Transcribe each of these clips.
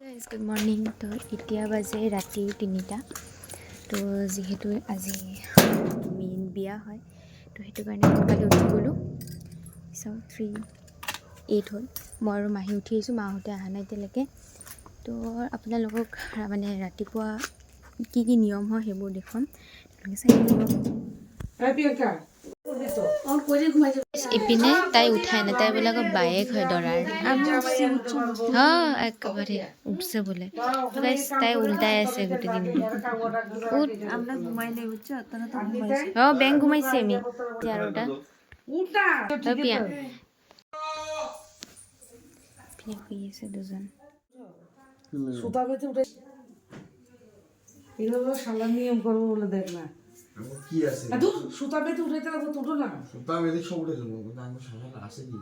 Good morning. तो इतना बजे राति 3टा। तो जीतु आज मेन बिया है तो সেইটো কাৰণে সোনকালে উঠি গ'লোঁ। চাওঁ 3:08 হ'ল। মই আৰু মাহী উঠি আহিছোঁ, মাহঁতে অহা নাই এতিয়ালৈকে। তো আপোনালোকক মানে ৰাতিপুৱা কি কি নিয়ম হয় সেইবোৰ দেখুৱাম, আপোনালোকে চাই ইপিনে তাই উঠাই নাই, তাই বোলে আকৌ বায়েক হয় দৰাৰ। একেবাৰে উঠছে বোলে। তাই উল্টাই আছে গোটেই দিনটো। বেংক ঘুমাইছে আমি তেৰটা পিয়া পিনে শুই আছে দুজন। নিয়ম করবো বলে দেখ না কি আছে সুতা বেঁধে উঠাইতে লাগবো, তুটো না সুতা বেঁধে সব উঠে যাবো, কিন্তু আমার শালা আছে কি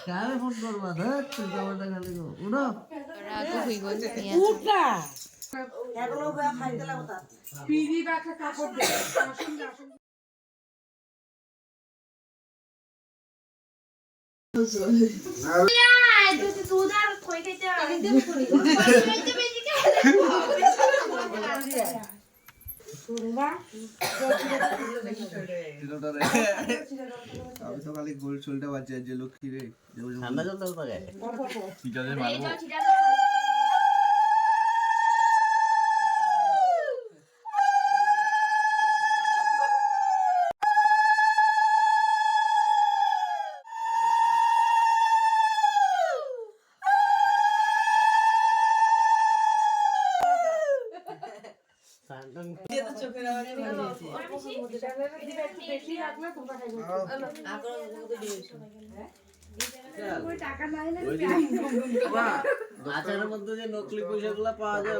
কারে ফোন করবা ধর তুই জামাটা গালি গো উড়ো রাগও হই গল। উঠা এগুলো বা খাইতে লাগবো তা পিড়ি রাখা কাপড় দে আসুন আসুন আমি তো খালি গোল চুলটা বাজে যে লক্ষ্মী রে ঠান্ডা জল দাও পারে ঠিক আছে মারবো বাজারের মধ্যে যে নকলি পয়সাগুলো পাওয়া যায়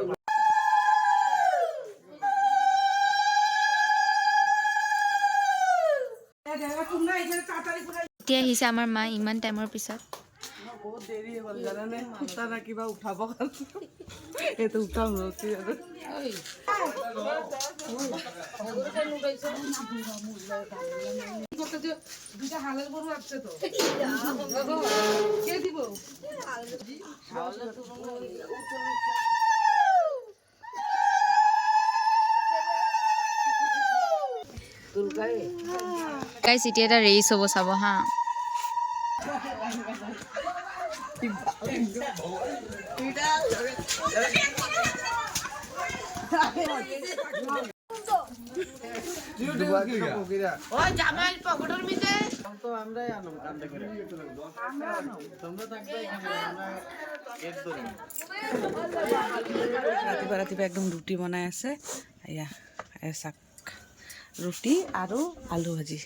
এতিয়া আহিছে আমাৰ মা ইমান টাইমৰ পিছত। বহুত দেৰি হ'ল জানানে, সুতা না কিবা উঠাব এইটো উঠাম ৰখি আৰু দুটা হালাল গৰু আছে তো কে দিব গাইছ এতিয়া এটা ৰেচ হ'ব চাব হা। ৰাতিপুৱা ৰাতিপুৱা একদম ৰুটি বনাই আছে, এয়া চাক ৰুটি আৰু আলু ভাজি।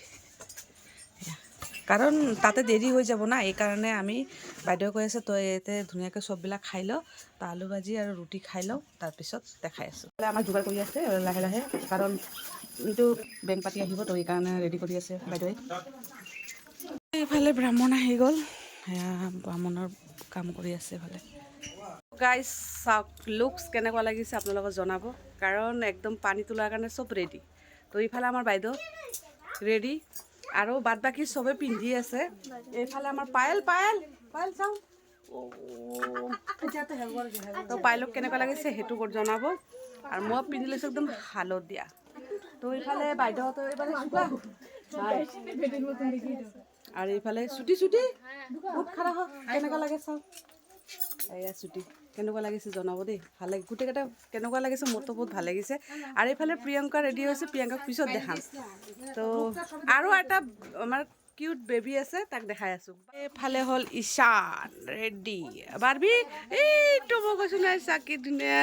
কাৰণ তাতে দেৰি হৈ যাব না, এইকাৰণে আমি বাইদেউ কৈ আছে তই ইয়াতে ধুনীয়াকৈ চববিলাক খাই ল, তো আলু ভাজি আৰু ৰুটি খাই লওঁ, তাৰপিছত দেখাই আছোঁ। আমাৰ যোগাৰ কৰি আছে লাহে লাহে, কাৰণ এইটো বেংক পাতি আহিব, তো এইকাৰণে ৰেডি কৰি আছে বাইদেৱে। এইফালে ব্ৰাহ্মণ আহি গ'ল, সেয়া ব্ৰাহ্মণৰ কাম কৰি আছে এইফালে। গাইজ চাওক লুকছ কেনেকুৱা লাগিছে আপোনালোকক জনাব, কাৰণ একদম পানী তোলাৰ কাৰণে চব ৰেডি। তো এইফালে আমাৰ বাইদেউ ৰেডি আৰু বাদ বাকী চবে পিন্ধি আছে। এইফালে আমাৰ পায়েল পায়েল পায়েল চাওঁ তো পায়েলক কেনেকুৱা লাগিছে সেইটো জনাব। আৰু মই পিন্ধি লৈছোঁ একদম হালধীয়া। তো এইফালে বাইদেউহঁতৰ এইফালে আৰু এইফালে চুটি চুটি বহুত খাৰা হয়, কেনেকুৱা লাগে চাওঁ। এয়া চুটি কেনেকুৱা লাগিছে জনাব দেই, ভাল লাগে গোটেইকেইটা কেনেকুৱা লাগিছে, মোৰতো বহুত ভাল লাগিছে। আৰু এইফালে প্ৰিয়ংকা ৰেডি হৈছে, প্ৰিয়ংকাক পিছত দেখাম। তো আৰু এটা আমাৰ কিউট বেবী আছে, তাক দেখাই আছোঁ। এইফালে হ'ল ঈশান ৰেডি, বাৰ্বি এইটো মই কৈছোঁ নাই চাক কি ধুনীয়া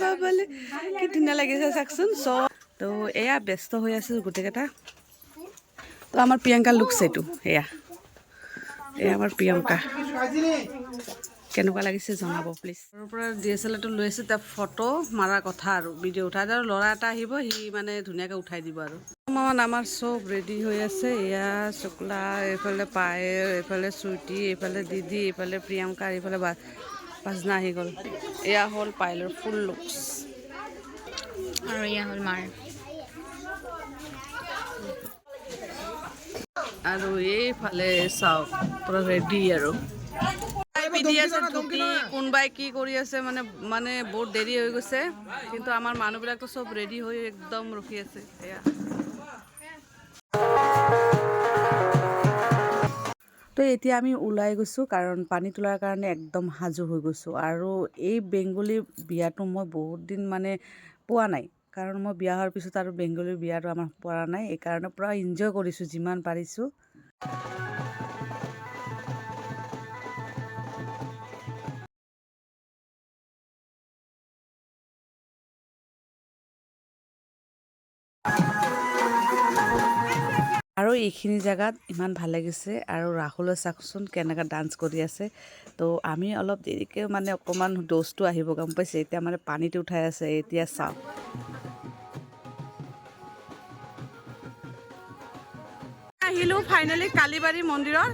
বাবালে, কি ধুনীয়া লাগিছে চাকচোন। তো এয়া ব্যস্ত হৈ আছোঁ গোটেইকেইটা। তো আমাৰ প্ৰিয়ংকা লুকছ এইটো, এয়া আমাৰ প্ৰিয়ংকা কেনেকুৱা লাগিছে জনাব প্লিজ। ঘৰৰ পৰা DSLRটো লৈ আছোঁ, তাৰ ফটো মাৰাৰ কথা আৰু ভিডিঅ' উঠাই আৰু ল'ৰা এটা আহিব, সি মানে ধুনীয়াকৈ উঠাই দিব। আৰু আমাৰ চব ৰেডি হৈ আছে, এয়া শুক্লা, এইফালে পায়েল, এইফালে চুইটি, এইফালে দিদি, এইফালে প্ৰিয়ংকা, এইফালে বাজনা আহি গ'ল। এয়া হ'ল পায়েলৰ ফুল লুকছ আৰু এয়া হ'ল মাৰ। আৰু এইফালে চাওক পুৰা ৰেডি আৰু পিন্ধি আছে ধুতি কোনোবাই কি কৰি আছে মানে বহুত দেৰি হৈ গৈছে কিন্তু আমাৰ মানুহবিলাকতো চব ৰেডি হৈ একদম ৰখি আছে এয়া তো এতিয়া আমি ওলাই গৈছোঁ কাৰণ পানী তোলাৰ কাৰণে একদম সাজু হৈ গৈছোঁ আৰু এই বেংগলী বিয়াটো মই বহুত দিন মানে পোৱা নাই কাৰণ মই বিয়া হোৱাৰ পিছত আৰু বেংগলী বিয়াটো আমাৰ পৰা নাই এইকাৰণে পূৰা এনজয় কৰিছোঁ যিমান পাৰিছোঁ আৰু এইখিনি জেগাত ইমান ভাল লাগিছে আৰু ৰাহুলে চাওকচোন কেনেকৈ ডান্স কৰি আছে তো আমি অলপ দেৰিকৈ মানে অকণমান ড'জটো আহিব গম পাইছে এতিয়া মানে পানীটো উঠাই আছে এতিয়া চাওক আহিলোঁ ফাইনেলি কালীবাৰী মন্দিৰত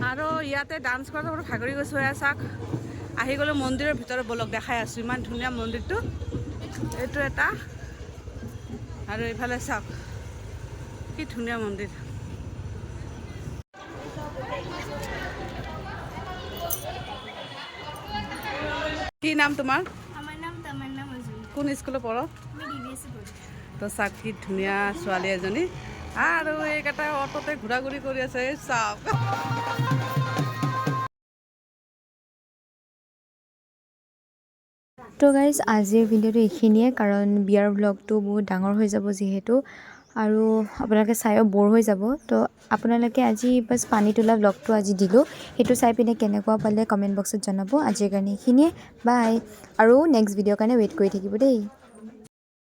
আৰু ইয়াতে ডান্স কৰাটো বহুত ভাগৰি গৈছোঁ এয়া চাওক আহি গ'লোঁ মন্দিৰৰ ভিতৰত বলক দেখাই আছোঁ ইমান ধুনীয়া মন্দিৰটো এইটো এটা আৰু এইফালে চাওক কি ধুনীয়া মন্দিৰ কি নাম তোমাৰ আমার নাম তামান্না মজুম কোন স্কুলত পঢ় আমি ডিভিএসি পড়ি তো চাওক কি ধুনীয়া ছোৱালী এজনী আৰু এইকেইটা অটোতে ঘূৰা ঘূৰি কৰি আছে এই চাওক তো গাইজ আজিৰ ভিডিঅ'টো এইখিনিয়ে কাৰণ বিয়াৰ ব্লগটো বহুত ডাঙৰ হৈ যাব যিহেতু আৰু আপোনালোকে চাইও ব'ৰ হৈ যাব তো আপোনালোকে আজি বাছ পানী তোলা ব্লগটো আজি দিলোঁ সেইটো চাই পিনে কেনেকুৱা পালে কমেণ্ট বক্সত জনাব আজিৰ কাৰণে এইখিনিয়ে বাই আৰু নেক্সট ভিডিঅ'ৰ কাৰণে ৱেইট কৰি থাকিব দেই